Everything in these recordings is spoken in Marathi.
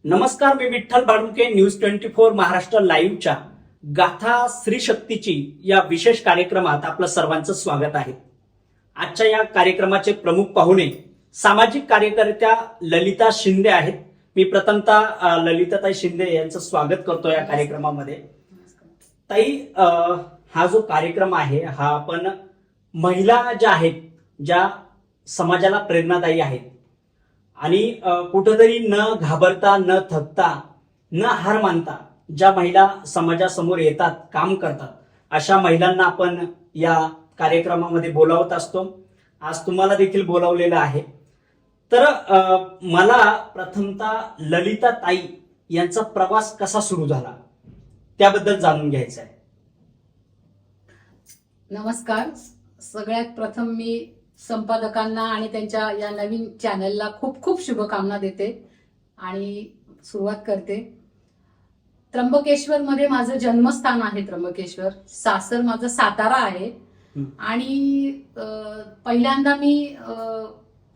नमस्कार, मी विठ्ठल बाळुंके. न्यूज 24 महाराष्ट्र लाईव्हच्या गाथा स्त्री शक्तीची या विशेष कार्यक्रमात आपलं सर्वांचं स्वागत आहे. आजच्या या कार्यक्रमाचे प्रमुख पाहुणे सामाजिक कार्यकर्त्या ललिता शिंदे आहेत. मी प्रथमतः ललिताताई शिंदे यांचं स्वागत करतो या कार्यक्रमामध्ये. ताई, हा जो कार्यक्रम आहे हा आपण महिला ज्या आहेत, ज्या समाजाला प्रेरणादायी आहेत आणि कुठंतरी न घाबरता, न थकता, न हार मानता ज्या महिला समाजासमोर येतात, काम करतात, अशा महिलांना आपण या कार्यक्रमामध्ये बोलावत असतो. आज तुम्हाला देखील बोलावलेलं आहे. तर मला प्रथमतः ललिता ताई यांचा प्रवास कसा सुरू झाला त्याबद्दल जाणून घ्यायचं आहे. नमस्कार. सगळ्यात प्रथम मी संपादकांना आणि त्यांच्या या नवीन चॅनलला खूप खूप शुभकामना देते आणि सुरुवात करते. त्र्यंबकेश्वर मध्ये माझं जन्मस्थान आहे. त्र्यंबकेश्वर सासर माझं सातारा आहे. आणि पहिल्यांदा मी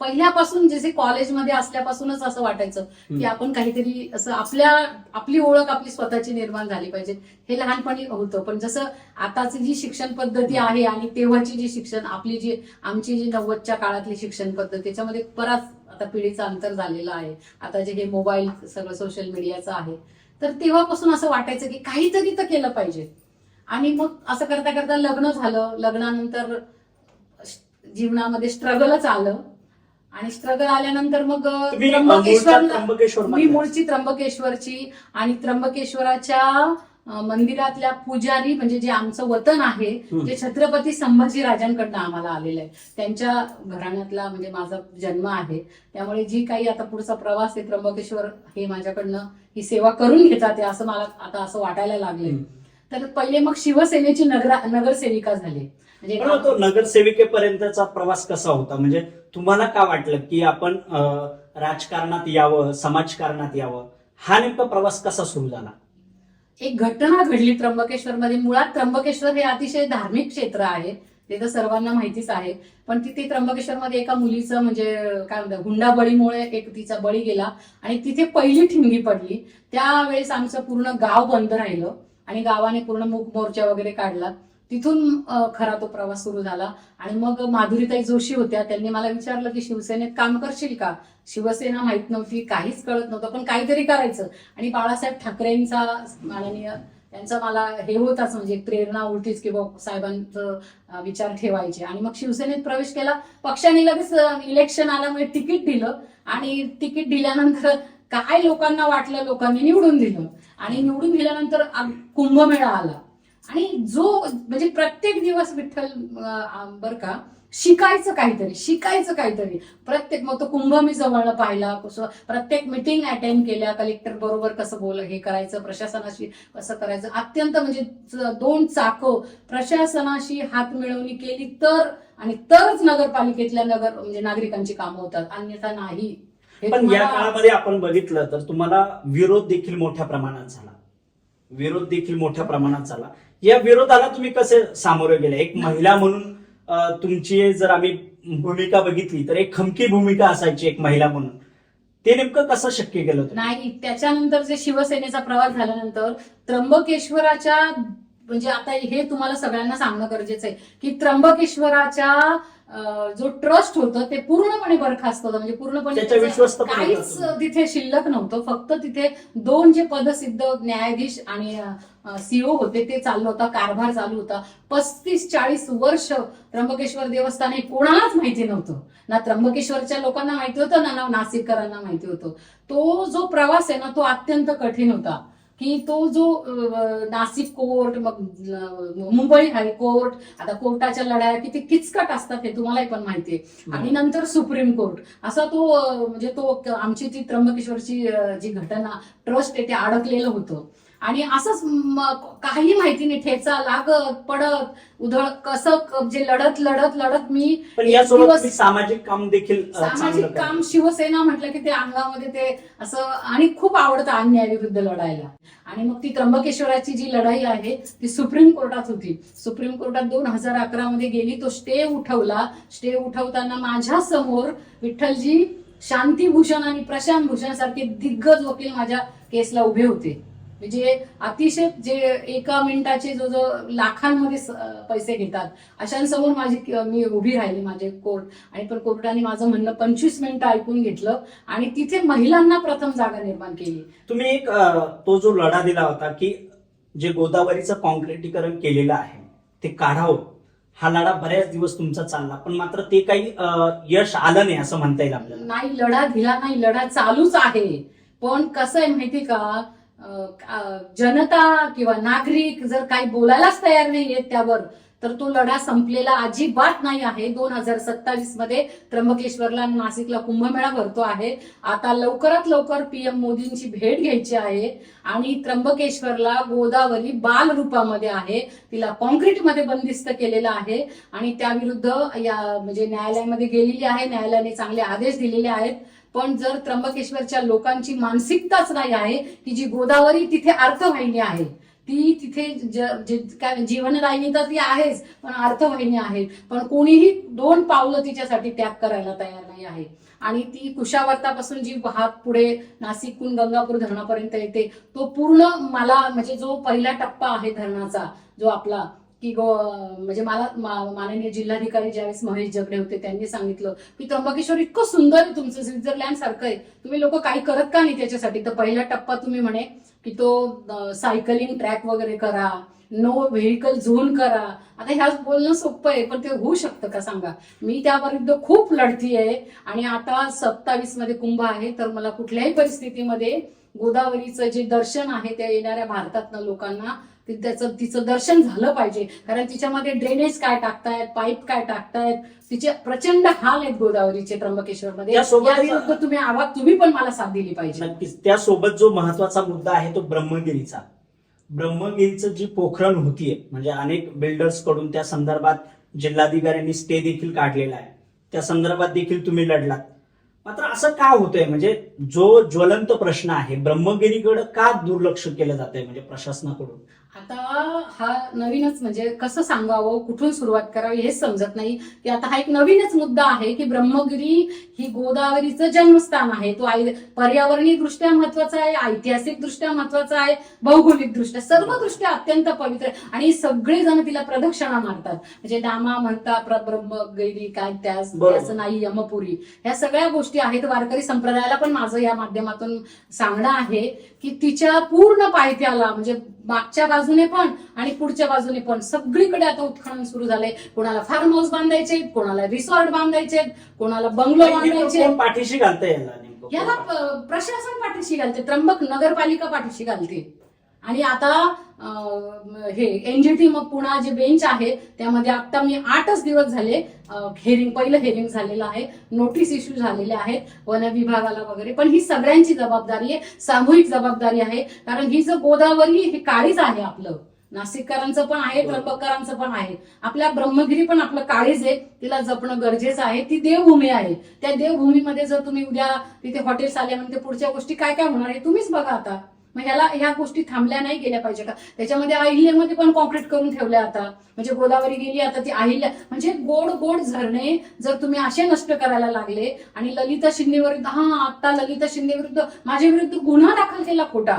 पहिल्यापासून जसे कॉलेजमध्ये असल्यापासूनच असं वाटायचं की आपण काहीतरी असं आपली ओळख आपली स्वतःची निर्माण झाली पाहिजे. हे लहानपणी होतं, पण जसं आताची जी शिक्षण पद्धती आहे आणि तेव्हाची जी शिक्षण आमची जी 90च्या काळातली शिक्षण पद्धती, त्याच्यामध्ये बराच आता पिढीचं अंतर झालेलं आहे. आता जे हे मोबाईल सगळं सोशल मीडियाचं आहे, तर तेव्हापासून असं वाटायचं की काहीतरी तर केलं पाहिजे. आणि मग असं करता करता लग्न झालं. लग्नानंतर जीवनामध्ये स्ट्रगलच आलं आणि स्ट्रगल आल्यानंतर मग मी मूळची त्र्यंबकेश्वरची आणि त्र्यंबकेश्वराच्या मंदिरातल्या पुजारी, म्हणजे जे आमचं वतन आहे, जे छत्रपती संभाजी राजांकडनं आम्हाला आलेलं आहे, त्यांच्या घराण्यातला म्हणजे माझा जन्म आहे. त्यामुळे जी काही आता पुढचा प्रवास आहे, त्र्यंबकेश्वर हे माझ्याकडनं ही सेवा करून घेतात असं मला आता असं वाटायला लागले. तर पहिले मग शिवसेनेची नगरसेविका झाली. म्हणजे तो नगरसेविकेपर्यंतचा प्रवास कसा होता? म्हणजे तुम्हाला का वाटलं की आपण राजकारणात यावं, समाजकारणात यावं? हा नेमका प्रवास कसा सुरू झाला? एक घटना घडली त्र्यंबकेश्वरमध्ये. मुळात त्र्यंबकेश्वर हे अतिशय धार्मिक क्षेत्र आहे, ते तर सर्वांना माहितीच आहे. पण तिथे त्र्यंबकेश्वरमध्ये एका मुलीचं म्हणजे काय म्हणतात, हुंडाबळीमुळे एक तिचा बळी गेला आणि तिथे पहिली ठिणगी पडली. त्यावेळेस आमचं पूर्ण गाव बंद राहिलं आणि गावाने पूर्ण मूक मोर्चा वगैरे काढला. तिथून खरा तो प्रवास सुरू झाला. आणि मग माधुरीताई जोशी होत्या, त्यांनी मला विचारलं की शिवसेनेत काम करशील का? शिवसेना माहित नव्हती, काहीच कळत नव्हतं, पण काहीतरी करायचं. आणि बाळासाहेब ठाकरेंचा माननीय त्यांचा मला हे होताच, म्हणजे प्रेरणा होतीच की बाबा साहेबांचं विचार ठेवायचे. आणि मग शिवसेनेत प्रवेश केला. पक्षाने लगेच इलेक्शन आल्यामुळे तिकीट दिलं आणि तिकीट दिल्यानंतर काय लोकांना वाटलं, लोकांनी निवडून दिलं. आणि निवडून दिल्यानंतर कुंभमेळा आला आणि जो म्हणजे प्रत्येक दिवस विठ्ठल बर का शिकायचं काहीतरी प्रत्येक, मग तो कुंभ मी जवळनं पाहिला. प्रत्येक मिटिंग अटेंड केल्या, कलेक्टर बरोबर कसं हे करायचं, प्रशासनाशी कसं करायचं. अत्यंत म्हणजे 2 चाकं प्रशासनाशी हात मिळवणी केली तरच नगरपालिकेतल्या म्हणजे नागरिकांची कामं होतात, अन्यथा नाही. पण या काळामध्ये आपण बघितलं तर तुम्हाला विरोध देखील मोठ्या प्रमाणात झाला. या विरोधाला तुम्ही कसे सामोरे गेले? एक महिला म्हणून तुमची जर आम्ही भूमिका बघितली तर एक खमकी भूमिका असायची एक महिला म्हणून. ते नेमकं कसं शक्य केलं? नाही, त्याच्यानंतर जे शिवसेनेचा प्रवास झाल्यानंतर त्र्यंबकेश्वराच्या, म्हणजे आता हे तुम्हाला सगळ्यांना सांगणं गरजेचं आहे की त्र्यंबकेश्वराच्या जो ट्रस्ट होतं ते पूर्णपणे बरखास्त होतं. म्हणजे पूर्णपणे काहीच तिथे शिल्लक नव्हतं. फक्त तिथे 2 जे पदसिद्ध न्यायाधीश आणि सीओ होते, ते चालू होता, कारभार चालू होता. 35-40 वर्ष त्र्यंबकेश्वर देवस्थान हे कोणालाच माहिती नव्हतं. ना त्र्यंबकेश्वरच्या लोकांना माहिती होतं, ना नाशिककरांना माहिती होतं. तो जो प्रवास आहे ना, तो अत्यंत कठीण होता. की तो जो नाशिक कोर्ट, मग मुंबई हायकोर्ट, आता कोर्टाच्या लढाया किती किचकट असतात हे तुम्हालाही पण माहितीये. आणि नंतर सुप्रीम कोर्ट, असा तो म्हणजे तो आमची ती त्र्यंबकेश्वरची जी घटना ट्रस्ट आहे ते अडकलेलं होतं. आणि असंच काही माहिती नाही, ठेचा लागत पडत उधळ कसं जे लढत मी सामाजिक काम शिवसेना म्हटलं की ते अंगामध्ये ते असं, आणि खूप आवडतं अन्यायाविरुद्ध लढायला. आणि मग ती त्र्यंबकेश्वराची जी लढाई आहे ती सुप्रीम कोर्टात होती. सुप्रीम कोर्टात 2011 मध्ये गेली. तो स्टे उठवला. स्टे उठवताना माझ्या समोर विठ्ठलजी शांतीभूषण आणि प्रशांत भूषण सारखे दिग्गज वकील माझ्या केसला उभे होते. म्हणजे अतिशय जे एका मिनिटाचे जो जो लाखांमध्ये पैसे घेतात अशांसमोर मी उभी राहिली माझे कोर्ट. आणि पण कोर्टाने माझं म्हणणं 25 मिनिटं ऐकून घेतलं आणि तिथे महिलांना प्रथम जागा निर्माण केली. तुम्ही एक तो जो लढा दिला होता की जे गोदावरीचं कॉन्क्रिटीकरण केलेलं आहे ते काढावं, हा लढा बऱ्याच दिवस तुमचा चालला, पण मात्र ते काही यश आलं नाही असं म्हणता येईल आपल्याला. नाही, लढा दिला नाही, लढा चालूच आहे. पण कसं आहे माहिती का, जनता किंवा नागरिक जर काही बोलायलाच तयार नाहीयेत त्यावर, तर तो लढा संपलेला अजिबात नाही आहे. 2027 मध्ये त्र्यंबकेश्वरला, नाशिकला कुंभमेळा भरतो आहे. आता लवकरात लवकर पीएम मोदींची भेट घ्यायची आहे आणि त्र्यंबकेश्वरला गोदावरी बाल रूपामध्ये आहे, तिला कॉन्क्रीटमध्ये बंदिस्त केलेलं आहे आणि त्याविरुद्ध म्हणजे न्यायालयामध्ये गेलेली आहे. न्यायालयाने चांगले आदेश दिलेले आहेत. पण जर त्र्यंबकेश्वरच्या लोकांची मानसिकताच नाही आहे की जी गोदावरी तिथे अर्थवाहिनी आहे, ती तिथे काय जीवनदायिनी तर ती आहेच, पण अर्थवाहिनी आहे, पण कोणीही 2 पावलं तिच्यासाठी त्याग करायला तयार नाही आहे. आणि ती कुशावर्तापासून जी वाहत पुढे नाशिकहून गंगापूर धरणापर्यंत येते, तो पूर्ण मला म्हणजे जो पहिला टप्पा आहे धरणाचा जो आपला की म्हणजे मला माननीय जिल्हाधिकारी ज्यावेळेस महेश जगडे होते त्यांनी सांगितलं की त्र्यंबकेश्वर इतकं सुंदर आहे, तुमचं स्वित्झर्लंड सारखं आहे, तुम्ही लोक काही करत का नाही त्याच्यासाठी. तर पहिला टप्पा तुम्ही म्हणे की तो सायकलिंग ट्रॅक वगैरे करा, नो व्हेकल झोन करा. आता ह्या बोलणं सोपं आहे, पण ते होऊ शकतं का सांगा. मी त्याविरुद्ध खूप लढतीये आणि आता 27 मध्ये कुंभ आहे, तर मला कुठल्याही परिस्थितीमध्ये गोदावरीचं जे दर्शन आहे त्या येणाऱ्या भारतातनं लोकांना तिचं दर्शन झालं पाहिजे. कारण तिच्यामध्ये ड्रेनेज काय टाकतायत, पाईप काय टाकतायत, तिचे प्रचंड हाल आहेत गोदावरीचे त्र्यंबकेश्वरमध्ये. याविरुद्ध तुम्ही पण मला साथ दिली पाहिजे. नक्कीच. त्यासोबत जो महत्वाचा मुद्दा आहे तो ब्रह्मगिरीचं जी पोखरण होतीये, म्हणजे अनेक बिल्डर्स कडून त्या संदर्भात जिल्हाधिकाऱ्यांनी स्टे देखील काढलेला आहे, त्या संदर्भात देखील तुम्ही लढलात. मात्र असं का होतंय, म्हणजे जो ज्वलंत प्रश्न आहे ब्रह्मगिरीकडे का दुर्लक्ष केलं जात आहे म्हणजे प्रशासनाकडून? आता हा नवीनच म्हणजे कसं सांगावं, कुठून सुरुवात करावी हेच समजत नाही. की आता हा एक नवीनच मुद्दा आहे की ब्रह्मगिरी ही गोदावरीचं जन्मस्थान आहे. तो पर्यावरणीय दृष्ट्या महत्वाचा आहे, ऐतिहासिक दृष्ट्या महत्वाचा आहे, भौगोलिक दृष्ट्या सर्व दृष्ट्या अत्यंत पवित्र आहे. आणि सगळेजण तिला प्रदक्षिणा मारतात. म्हणजे डामा म्हणतात ब्रह्मगिरी काय त्याचं नाही यमपुरी, ह्या सगळ्या गोष्टी आहेत. वारकरी संप्रदायाला पण माझं या माध्यमातून सांगणं आहे की तिच्या पूर्ण पायथ्याला म्हणजे मागच्या बाजूने पण आणि पुढच्या बाजूने पण सगळीकडे आता उत्खनन सुरू झालंय. कोणाला फार्म हाऊस बांधायचे, कोणाला रिसॉर्ट बांधायचे, कोणाला बंगलो बांधायचे. पाठीशी घालता याला प्रशासन पाठीशी घालते, त्र्यंबक नगरपालिका पाठीशी घालते. आणि आता हे एनजीटी मग पुणा जे बेंच आहे त्यामध्ये आता मी 8च दिवस झाले पहिलं हेअरिंग झालेलं आहे, नोटीस इश्यू झालेल्या आहेत वन विभागाला वगैरे. पण ही सगळ्यांची जबाबदारी आहे, सामूहिक जबाबदारी आहे. कारण ही जर गोदावरी हे काळीच आहे, आपलं नाशिककरांचं पण आहे, त्र्यंबकरांचं पण आहे, आपल्या ब्रह्मगिरी पण आपलं काळीज आहे, तिला जपणं गरजेचं आहे. ती देवभूमी आहे. त्या देवभूमीमध्ये जर तुम्ही उद्या तिथे हॉटेल्स आले म्हणजे पुढच्या गोष्टी काय काय होणार आहे तुम्हीच बघा. आता मग ह्या गोष्टी थांबल्या नाही गेल्या पाहिजे का? त्याच्यामध्ये अहिल्यामध्ये पण कॉन्क्रीट करून ठेवले आता. म्हणजे गोदावरी गेली आता ती अहिल्या, म्हणजे गोड गोड झरणे जर तुम्ही असे नष्ट करायला लागले. आणि ललिता शिंदे विरुद्ध आता ललिता शिंदे विरुद्ध माझ्या विरुद्ध गुन्हा दाखल केला खोटा.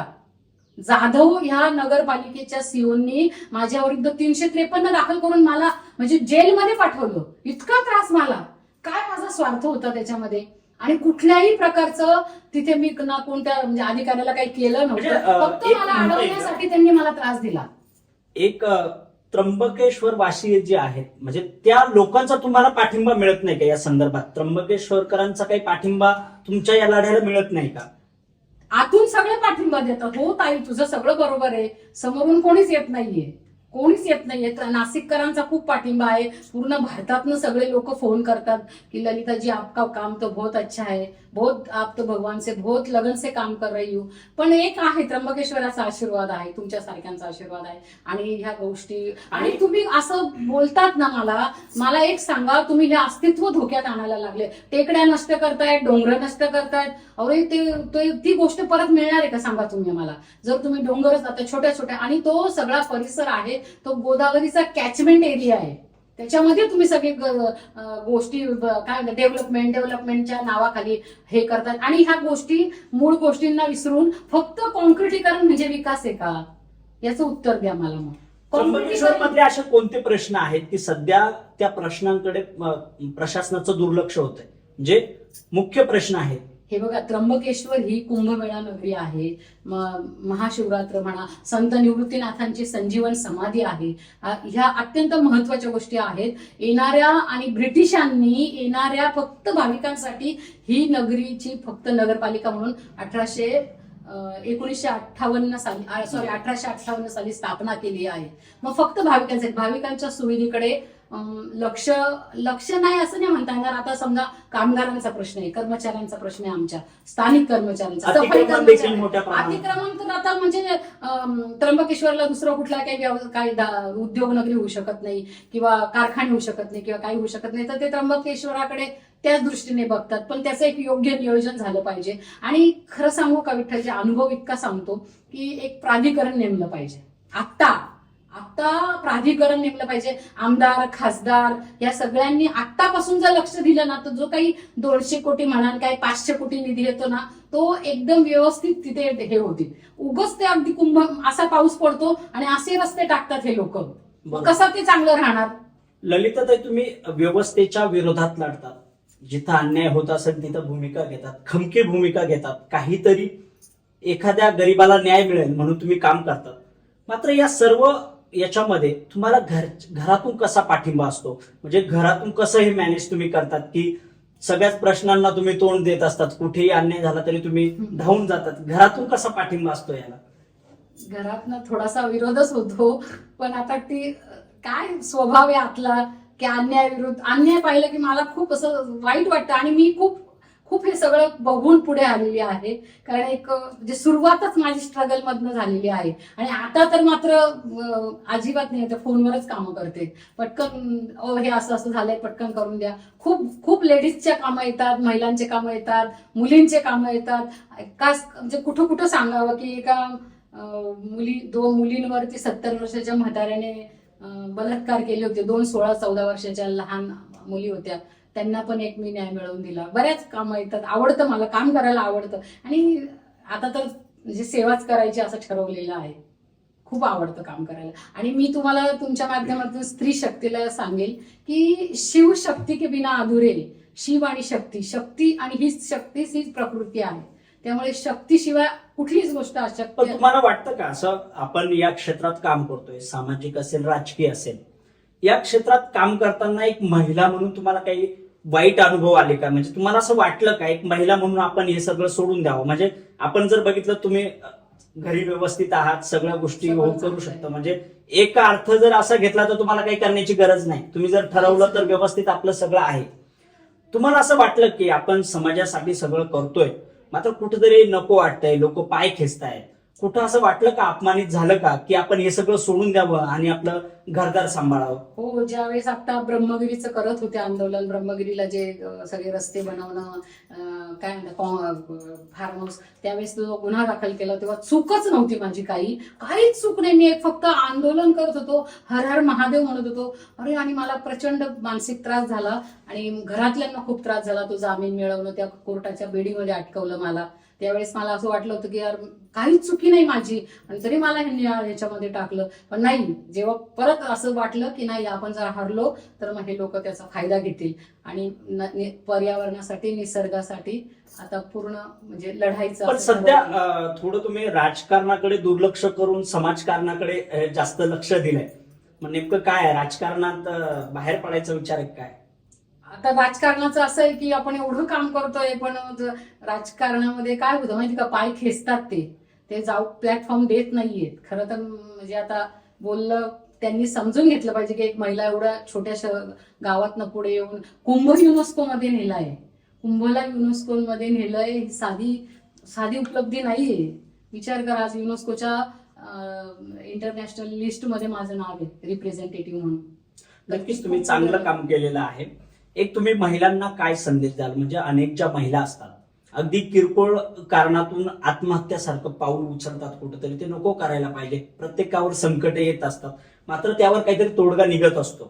जाधव ह्या नगरपालिकेच्या सीओनी माझ्या विरुद्ध 353 दाखल करून मला म्हणजे जेलमध्ये पाठवलं. इतका त्रास मला, काय माझा स्वार्थ होता त्याच्यामध्ये. आणि कुठल्याही प्रकारचं तिथे मी ना कोणत्या म्हणजे अधिकाऱ्याला काही केलं नव्हतं, फक्त मला अडवण्यासाठी त्यांनी मला त्रास दिला. एक त्र्यंबकेश्वर वासी जे आहेत म्हणजे त्या लोकांचा तुम्हाला पाठिंबा मिळत नाही का या संदर्भात? त्र्यंबकेश्वरकरांचा काही पाठिंबा तुमच्या या लढ्याला मिळत नाही का? आतून सगळे पाठिंबा देतात. हो ताई, तुझं सगळं बरोबर आहे, समोरून कोणीच येत नाहीये. नाशिककरांचा खूप पाठिंबा आहे. पूर्ण भारतातनं सगळे लोक फोन करतात की ललिताजी आपका काम तो बहुत अच्छा है, बहुत आप तो भगवान से बहुत लगन से काम कर रही हो. पण एक आहे, त्र्यंबकेश्वराचा आशीर्वाद आहे, तुमच्या सारख्यांचा आशीर्वाद आहे. आणि ह्या गोष्टी आणि तुम्ही असं बोलतात ना, मला एक सांगा, तुम्ही हे अस्तित्व धोक्यात आणायला लागले. टेकड्या नष्ट करतायत, डोंगर नष्ट करतायत. अरे ती गोष्ट परत मिळणार आहे का सांगा तुम्ही मला? जर तुम्ही डोंगरच आता छोट्या छोट्या, आणि तो सगळा परिसर आहे तो गोदावरीचा कॅचमेंट एरिया आहे. त्याच्यामध्ये तुम्ही सगळे गोष्टी काय डेव्हलपमेंटच्या नावाखाली हे करतात आणि ह्या गोष्टी मूळ गोष्टींना विसरून फक्त कॉन्क्रिटीकरण म्हणजे विकास आहे का, याचं उत्तर द्या मला. मग त्र्यंबकेश्वर मधले असे कोणते प्रश्न आहेत की सध्या त्या प्रश्नांकडे प्रशासनाचं दुर्लक्ष होतंय, जे मुख्य प्रश्न आहेत? हे बघा, त्र्यंबकेश्वर ही कुंभमेळा नगरी आहे, महाशिवरात्र म्हणा, संत निवृत्तीनाथांची संजीवन समाधी आहे, ह्या अत्यंत महत्वाच्या गोष्टी आहेत. येणाऱ्या आणि ब्रिटिशांनी येणाऱ्या फक्त भाविकांसाठी ही नगरीची फक्त नगरपालिका म्हणून 1858 साली स्थापना केली आहे. मग फक्त भाविकांच्या सुविधेकडे लक्ष नाही असं नाही म्हणता येणार. आता समजा कामगारांचा प्रश्न आहे, कर्मचाऱ्यांचा प्रश्न आहे, आमच्या स्थानिक कर्मचाऱ्यांचा, सफाई कर्मचारी, अतिक्रमण तर आता म्हणजे त्र्यंबकेश्वरला दुसरं कुठला काही उद्योग नगरी होऊ शकत नाही किंवा कारखाने होऊ शकत नाही किंवा काही होऊ शकत नाही, तर ते त्र्यंबकेश्वराकडे त्याच दृष्टीने बघतात. पण त्याचं एक योग्य नियोजन झालं पाहिजे. आणि खरं सांगू का विठ्ठलजी, अनुभव इतका सांगतो की एक प्राधिकरण नेमलं पाहिजे. आता प्राधिकरण नेमलं पाहिजे. आमदार, खासदार या सगळ्यांनी आत्तापासून जर लक्ष दिलं ना, तर जो काही 200 कोटी म्हणा, काही 500 कोटी निधी येतो ना, तो एकदम व्यवस्थित तिथे हे होतील. उगाच ते अगदी कुंभ असा पाऊस पडतो आणि असे रस्ते टाकतात हे लोक, कसं ते चांगलं राहणार? ललिताताई, तुम्ही व्यवस्थेच्या विरोधात लढतात, जिथं अन्याय होत असेल तिथं भूमिका घेतात, खमकी भूमिका घेतात, काहीतरी एखाद्या गरीबाला न्याय मिळेल म्हणून तुम्ही काम करतात. मात्र या सर्व याच्यामध्ये तुम्हाला घरातून कसा पाठिंबा असतो? म्हणजे घरातून कसं हे मॅनेज तुम्ही करतात की सगळ्याच प्रश्नांना तुम्ही तोंड देत असतात, कुठेही अन्याय झाला तरी तुम्ही धावून जातात? घरातून कसा पाठिंबा असतो याला? घरातनं थोडासा विरोधच होतो, पण आता ती काय स्वभाव आहे आतला की अन्याय पाहिलं की मला खूप असं वाईट वाटतं. आणि मी खूप हे सगळं बघून पुढे आलेली आहे, कारण एक म्हणजे सुरुवातच माझी स्ट्रगल मधनं झालेली आहे. आणि आता तर मात्र अजिबात नाही, तर फोनवरच कामं करते. पटकन हे असं झालंय, पटकन करून द्या. खूप लेडीजच्या कामं येतात, महिलांचे कामं येतात, मुलींचे कामं येतात. म्हणजे कुठं सांगावं की एका दोन मुलींवरती 70 वर्षाच्या म्हाताऱ्याने बलात्कार केले होते. 2 16-14 वर्षाच्या लहान मुली होत्या, त्यांना पण एक मी न्याय मिळवून दिला. बऱ्याच कामं येतात, आवडतं मला काम करायला, आवडतं. आणि आता तर म्हणजे सेवाच करायची असं ठरवलेलं आहे. खूप आवडतं काम करायला. आणि मी तुम्हाला तुमच्या माध्यमातून स्त्री शक्तीला सांगेल की शिवशक्ती के बिना अधुरे, शिव आणि शक्ती आणि हीच प्रकृती आहे. त्यामुळे शक्तीशिवाय कुठलीच गोष्ट अशक्य. पण तुम्हाला वाटतं का असं, आपण या क्षेत्रात काम करतोय, सामाजिक असेल, राजकीय असेल, या क्षेत्रात काम करताना एक महिला म्हणून तुम्हाला काही वाईट अनुभव आले का? म्हणजे तुम्हाला असं वाटलं का एक महिला म्हणून आपण हे सगळं सोडून द्यावं? म्हणजे आपण जर बघितलं, तुम्ही घरी व्यवस्थित आहात, सगळ्या गोष्टी करू शकता, म्हणजे एक अर्थ जर असा घेतला तर तुम्हाला काही करण्याची गरज नाही. तुम्ही जर ठरवलं तर व्यवस्थित आपलं सगळं आहे. तुम्हाला असं वाटलं की आपण समाजासाठी सगळं करतोय, मात्र कुठेतरी नको वाटतंय, लोक पाय खेचतायत, कुठं असं वाटलं का, अपमानित झालं का की आपण हे सगळं सोडून द्यावं आणि आपलं घरदार सांभाळावं? हो, ज्यावेळेस आता ब्रह्मगिरीचं करत होते आंदोलन, ब्रह्मगिरीला जे सगळे रस्ते बनवणं, काय म्हणतात फार्म हाऊस, त्यावेळेस जो गुन्हा दाखल केला तेव्हा चूकच नव्हती माझी, काहीच चूक नाही. मी एक फक्त आंदोलन करत होतो, हर हर महादेव म्हणत होतो. अरे, आणि मला प्रचंड मानसिक त्रास झाला आणि घरातल्यांना खूप त्रास झाला. तो जामीन मिळवणं, त्या कोर्टाच्या बेडीमध्ये अटकवलं मला. त्यावेळेस मला असं वाटलं होतं की यार काहीच चुकी नाही माझी, आणि तरी मला ह्याच्यामध्ये टाकलं. पण नाही, जेव्हा परत असं वाटलं की नाही, आपण जर हरलो तर मग हे लोक त्याचा फायदा घेतील आणि पर्यावरणासाठी, निसर्गासाठी आता पूर्ण म्हणजे लढायचं. पण सध्या थोडं तुम्ही राजकारणाकडे दुर्लक्ष करून समाजकारणाकडे जास्त लक्ष दिलंय. मग नेमकं काय आहे, राजकारणात बाहेर पडायचा विचार आहे काय? आता राजकारणाचं असं आहे की आपण एवढं काम करतोय, पण राजकारणामध्ये काय होतं माहिती का, पाय खेचतात ते जाऊ प्लॅटफॉर्म देत नाहीयेत. खरं तर म्हणजे आता बोललं, त्यांनी समजून घेतलं पाहिजे की एक महिला एवढ्या छोट्याशा गावातनं पुढे येऊन कुंभ युनेस्को मध्ये नेलाय, कुंभला युनेस्को मध्ये नेलंय. साधी उपलब्धी नाहीये. विचार करा, आज युनेस्कोच्या इंटरनॅशनल लिस्ट मध्ये माझं नाव आहे रिप्रेझेंटेटिव्ह म्हणून. नक्कीच तुम्ही चांगलं काम केलेलं आहे. एक तुम्ही महिलांना काय संदेश द्याल? म्हणजे अनेक ज्या महिला असतात, अगदी किरकोळ कारणातून आत्महत्यासारखं पाऊल उचलतात कुठेतरी, ते नको करायला पाहिजे. प्रत्येकावर संकट येत असतात, मात्र त्यावर काहीतरी तोडगा निघत असतो.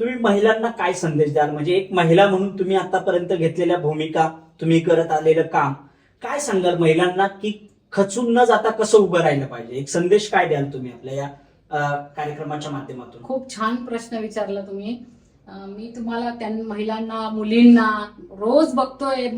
तुम्ही महिलांना काय संदेश द्याल? म्हणजे एक महिला म्हणून तुम्ही आतापर्यंत घेतलेल्या भूमिका, तुम्ही करत आलेलं काम, काय सांगाल महिलांना की खचून न जाता कसं उभं राहिलं पाहिजे? एक संदेश काय द्याल तुम्ही आपल्या या कार्यक्रमाच्या माध्यमातून? खूप छान प्रश्न विचारला तुम्ही. मी तुम्हाला त्या महिलांना, मुलींना रोज बघतोय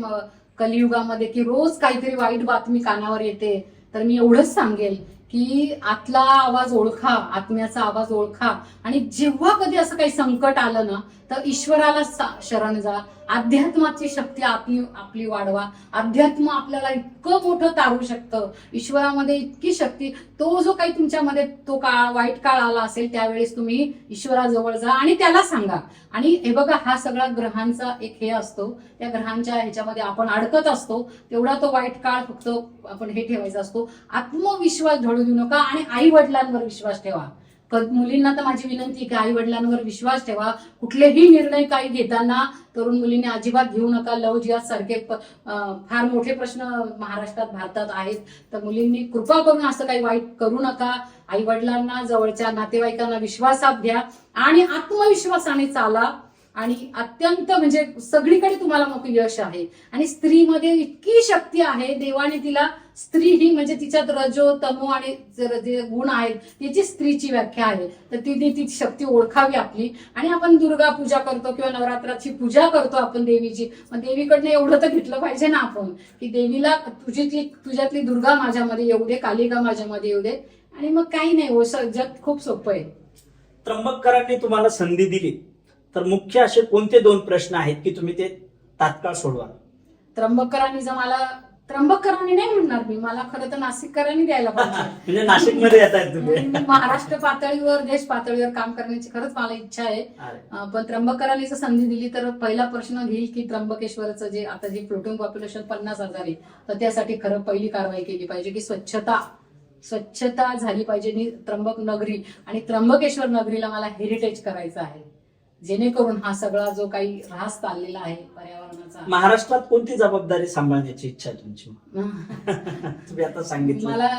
कलियुगामध्ये की रोज काहीतरी वाईट बातमी कानावर येते, तर मी एवढंच सांगेल की आतला आवाज ओळखा, आत्म्याचा आवाज ओळखा, आणि जेव्हा कधी असं काही संकट आलं ना तर ईश्वराला शरण जा, अध्यात्माची शक्ती आपली वाढवा. अध्यात्म आपल्याला इतकं मोठं तारू शकतं, ईश्वरामध्ये इतकी शक्ती. तो जो काही तुमच्यामध्ये तो काळ, वाईट काळ आला असेल त्यावेळेस तुम्ही ईश्वराजवळ जा आणि त्याला सांगा. आणि हे बघा, हा सगळा ग्रहांचा एक हे असतो, त्या ग्रहांच्या ह्याच्यामध्ये आपण अडकत असतो, तेवढा तो वाईट काळ फक्त आपण हे ठेवायचा असतो. आत्मविश्वास ढळू देऊ नका आणि आई वडिलांवर विश्वास ठेवा. मुलींना तर माझी विनंती की आई वडिलांवर विश्वास ठेवा. कुठलेही निर्णय काही घेताना तरुण मुलींनी अजिबात घेऊ नका. लव्ह जिहाद सारखे फार मोठे प्रश्न महाराष्ट्रात, भारतात आहेत, तर मुलींनी कृपा करून असं काही वाईट करू नका. आई वडिलांना, जवळच्या नातेवाईकांना विश्वासात घ्या आणि आत्मविश्वासाने चाला. आणि अत्यंत म्हणजे सगळीकडे तुम्हाला मोठं यश आहे. आणि स्त्रीमध्ये इतकी शक्ती आहे, देवाने तिला स्त्री ही म्हणजे तिच्यात रजो, तमो आणि जे गुण आहेत त्याची स्त्रीची व्याख्या आहे. तर तिने ती शक्ती ओळखावी आपली. आणि आपण दुर्गा पूजा करतो किंवा नवरात्राची पूजा करतो आपण देवीची, मग देवीकडनं एवढं तर घेतलं पाहिजे ना आपण की देवीला तुझ्यातली दुर्गा माझ्यामध्ये येऊ दे, कालिका माझ्यामध्ये येऊ दे, आणि मग काही नाही, जग खूप सोपं आहे. त्र्यंबककरांनी तुम्हाला संधी दिली तर मुख्य असे कोणते 2 प्रश्न आहेत की तुम्ही ते तात्काळ सोडवाल? त्र्यंबककरांनी नाही म्हणणार मी, मला खरं तर नाशिककरांनी द्यायला पाहिजे. म्हणजे नाशिकमध्ये येत आहेत तुम्ही. मी महाराष्ट्र पातळीवर, देश पातळीवर काम करण्याची खरंच मला इच्छा आहे. पण त्र्यंबककरांनी जर संधी दिली तर पहिला प्रश्न घेईल की त्र्यंबकेश्वरचं जे आता जे फ्लोटिंग पॉप्युलेशन 50,000 आहे, तर त्यासाठी खरं पहिली कारवाई केली पाहिजे की स्वच्छता झाली पाहिजे त्र्यंबक नगरी. आणि त्र्यंबकेश्वर नगरीला मला हेरिटेज करायचं आहे, जेणेकरून हा सगळा जो काही ऱ्हास चाललेला आहे पर्यावरणाचा. महाराष्ट्रात कोणती जबाबदारी सांभाळण्याची इच्छा आहे तुमची? तुम्ही आता सांगितलं. मला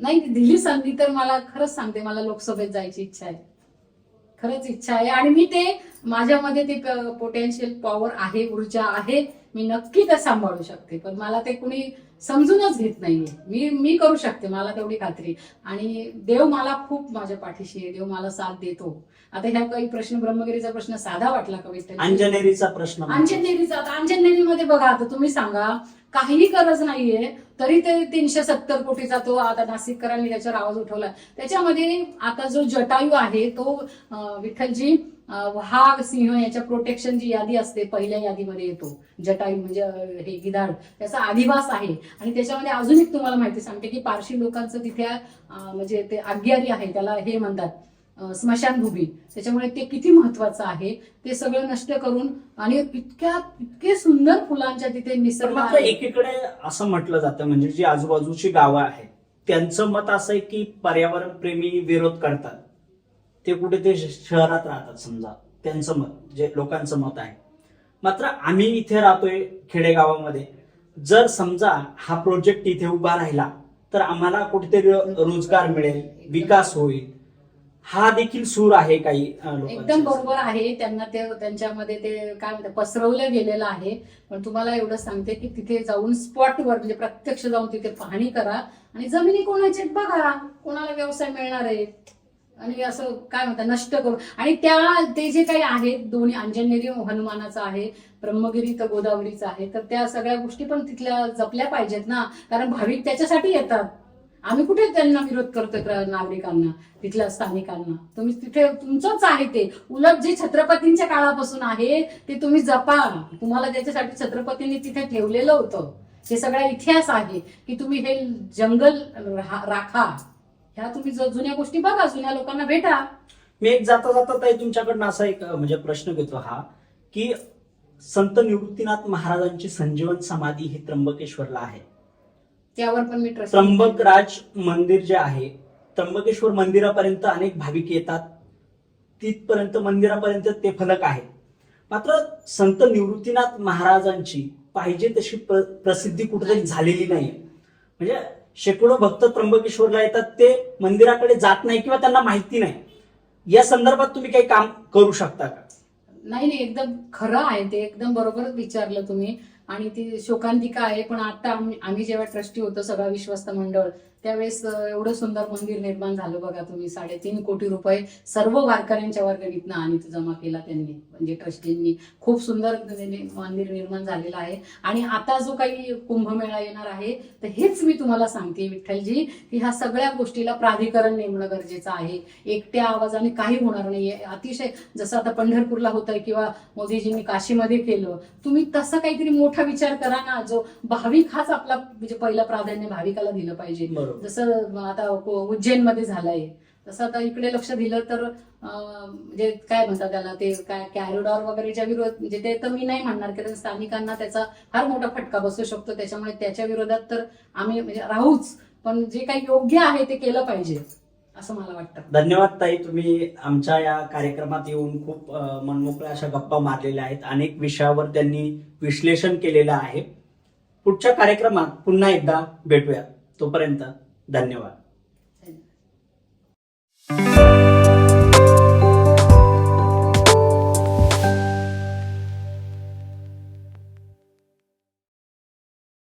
नाही दिली संधी तर मला खरंच सांगते, मला लोकसभेत जायची इच्छा आहे, खरंच इच्छा आहे. आणि मी ते माझ्यामध्ये ते पोटेन्शियल पॉवर आहे, ऊर्जा आहे, मी नक्की ते सांभाळू शकते. पण मला ते कुणी समजूनच घेत नाहीये. मी करू शकते, मला तेवढी खात्री. आणि देव मला खूप माझ्या पाठीशी आहे, देव मला साथ देतो. आता ह्या काही प्रश्न, ब्रह्मगिरीचा प्रश्न साधा वाटला का विठ्ठल? अंजनेरीचा प्रश्न. अंजनेरीमध्ये बघा, आता तुम्ही सांगा, काहीही गरज नाहीये तरी ते 370 कोटीचा तो आता नाशिककरांनी त्याच्यावर आवाज उठवला. त्याच्यामध्ये आता जो जटायू आहे तो विठ्ठलजी वाघ, सिंह याच्या प्रोटेक्शनची यादी असते, पहिल्या यादीमध्ये येतो जटायू म्हणजे हे गिधाड, त्याचा अधिवास आहे. आणि त्याच्यामध्ये अजून एक तुम्हाला माहिती सांगते की पारशी लोकांचं तिथे म्हणजे ते आज्ञारी आहे, त्याला हे म्हणतात स्मशानभूमी. त्याच्यामुळे ते किती महत्वाचं आहे ते सगळं नष्ट करून, आणि इतके सुंदर फुलांच्या तिथे निसर्ग आहे. एकीकडे असं म्हटलं जातं म्हणजे जी आजूबाजूची गावं आहेत त्यांचं मत असं आहे की पर्यावरण प्रेमी विरोध करतात, ते कुठे ते शहरात राहतात समजा, त्यांचं मत, जे लोकांचं मत आहे. मात्र आम्ही इथे राहतोय खेडेगावामध्ये, जर समजा हा प्रोजेक्ट इथे उभा राहिला तर आम्हाला कुठेतरी रोजगार मिळेल, विकास होईल, हा देखील सूर आहे काही एकदम बरोबर आहे. त्यांना ते त्यांच्यामध्ये ते काय म्हणतात पसरवलं गेलेलं आहे. पण तुम्हाला एवढं सांगते की तिथे जाऊन स्पॉटवर म्हणजे प्रत्यक्ष जाऊन तिथे पाहणी करा आणि जमिनी कोणाचे बघा, कोणाला व्यवसाय मिळणार आहे, आणि असं काय म्हणतात नष्ट करू. आणि ते जे काही आहेत दोन्ही, अंजनेरी हनुमानाचं आहे, ब्रह्मगिरी तर गोदावरीचं आहे, तर त्या सगळ्या गोष्टी पण तिथल्या जपल्या पाहिजेत ना, कारण भाविक त्याच्यासाठी येतात. आम्ही कुठे त्यांना विरोध करतोय नागरिकांना, तिथल्या स्थानिकांना. तुम्ही तिथे तुमचंच आहे ते, उलट जे छत्रपतींच्या काळापासून आहे ते तुम्ही जपा. तुम्हाला त्याच्यासाठी छत्रपतींनी तिथे ठेवलेलं होतं. हे सगळा इतिहास आहे की तुम्ही हे जंगल राखा. ह्या तुम्ही जुन्या गोष्टी बघा, जुन्या लोकांना भेटा. मी एक जाता ताई तुमच्याकडनं असा एक म्हणजे प्रश्न घेतो हा की संत निवृत्तीनाथ महाराजांची संजीवन समाधी ही त्र्यंबकेश्वरला आहे, त्यावर पण मी ट्रस्ट. त्र्यंबकराज मंदिर जे आहे, त्र्यंबकेश्वर मंदिरापर्यंत अनेक भाविक येतात, तिथपर्यंत मंदिरापर्यंत ते फलक आहे. मात्र संत निवृत्तीनाथ महाराजांची पाहिजे तशी प्रसिद्धी कुठेतरी झालेली नाही. म्हणजे शेकडो भक्त त्र्यंबकेश्वरला येतात, ते मंदिराकडे जात नाही किंवा त्यांना माहिती नाही. या संदर्भात तुम्ही काही काम करू शकता का? नाही नाही, एकदम खरं आहे ते, एकदम बरोबरच विचारलं तुम्ही. आणि ती शोकांतिका आहे, पण आता आम्ही जेव्हा ट्रस्टी होतो सगळा विश्वस्त मंडळ, त्यावेळेस एवढं सुंदर मंदिर निर्माण झालं बघा तुम्ही. 3.5 कोटी रुपये सर्व वारकऱ्यांच्या वर्गणीतनं आणि तो जमा केला त्यांनी, म्हणजे ट्रस्टींनी. खूप सुंदर मंदिर निर्माण झालेलं आहे. आणि आता जो काही कुंभमेळा येणार आहे, तर हेच मी तुम्हाला सांगते विठ्ठलजी, की ह्या सगळ्या गोष्टीला प्राधिकरण नेमणं गरजेचं आहे. एकट्या आवाजाने काही होणार नाहीये. अतिशय जसं आता पंढरपूरला होतंय किंवा मोदीजींनी काशीमध्ये केलं, तुम्ही तसं काहीतरी मोठा विचार करा ना. जो भाविक हाच आपला म्हणजे पहिलं प्राधान्य भाविकाला दिलं पाहिजे. जसं आता उज्जैनमध्ये झालंय, तसं आता इकडे लक्ष दिलं तर म्हणजे काय म्हणतात त्याला, ते काय कॅरिडॉर वगैरेच्या विरोध, म्हणजे ते तर मी नाही म्हणणार, कारण स्थानिकांना त्याचा फार मोठा फटका बसू शकतो. त्याच्यामुळे त्याच्या विरोधात तर आम्ही म्हणजे राहूच, पण जे काही योग्य आहे ते केलं पाहिजे असं मला वाटतं. धन्यवाद ताई, तुम्ही आमच्या या कार्यक्रमात येऊन खूप मनमोकळ्या अशा गप्पा मारलेल्या आहेत. अनेक विषयावर त्यांनी विश्लेषण केलेलं आहे. पुढच्या कार्यक्रमात पुन्हा एकदा भेटूया. तोपर्यंत धन्यवाद. धन्यवाद.